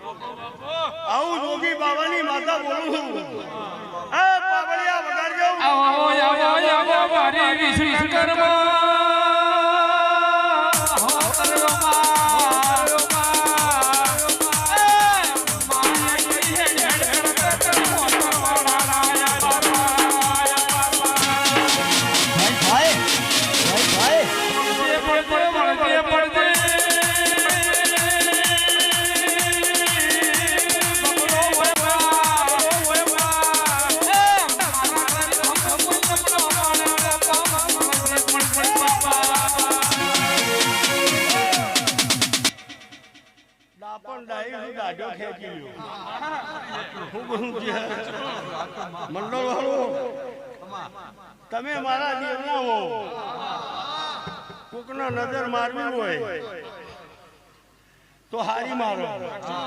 આવું જોગી બાવાની માતા બોલું છું. એ પાવડિયા વગાડજો. આવો મારી વિશ્વકર્મા મંડળ વાળો તમે મારા દેવના હો. કોકના નજર મારવી હોય તો હારી મારો.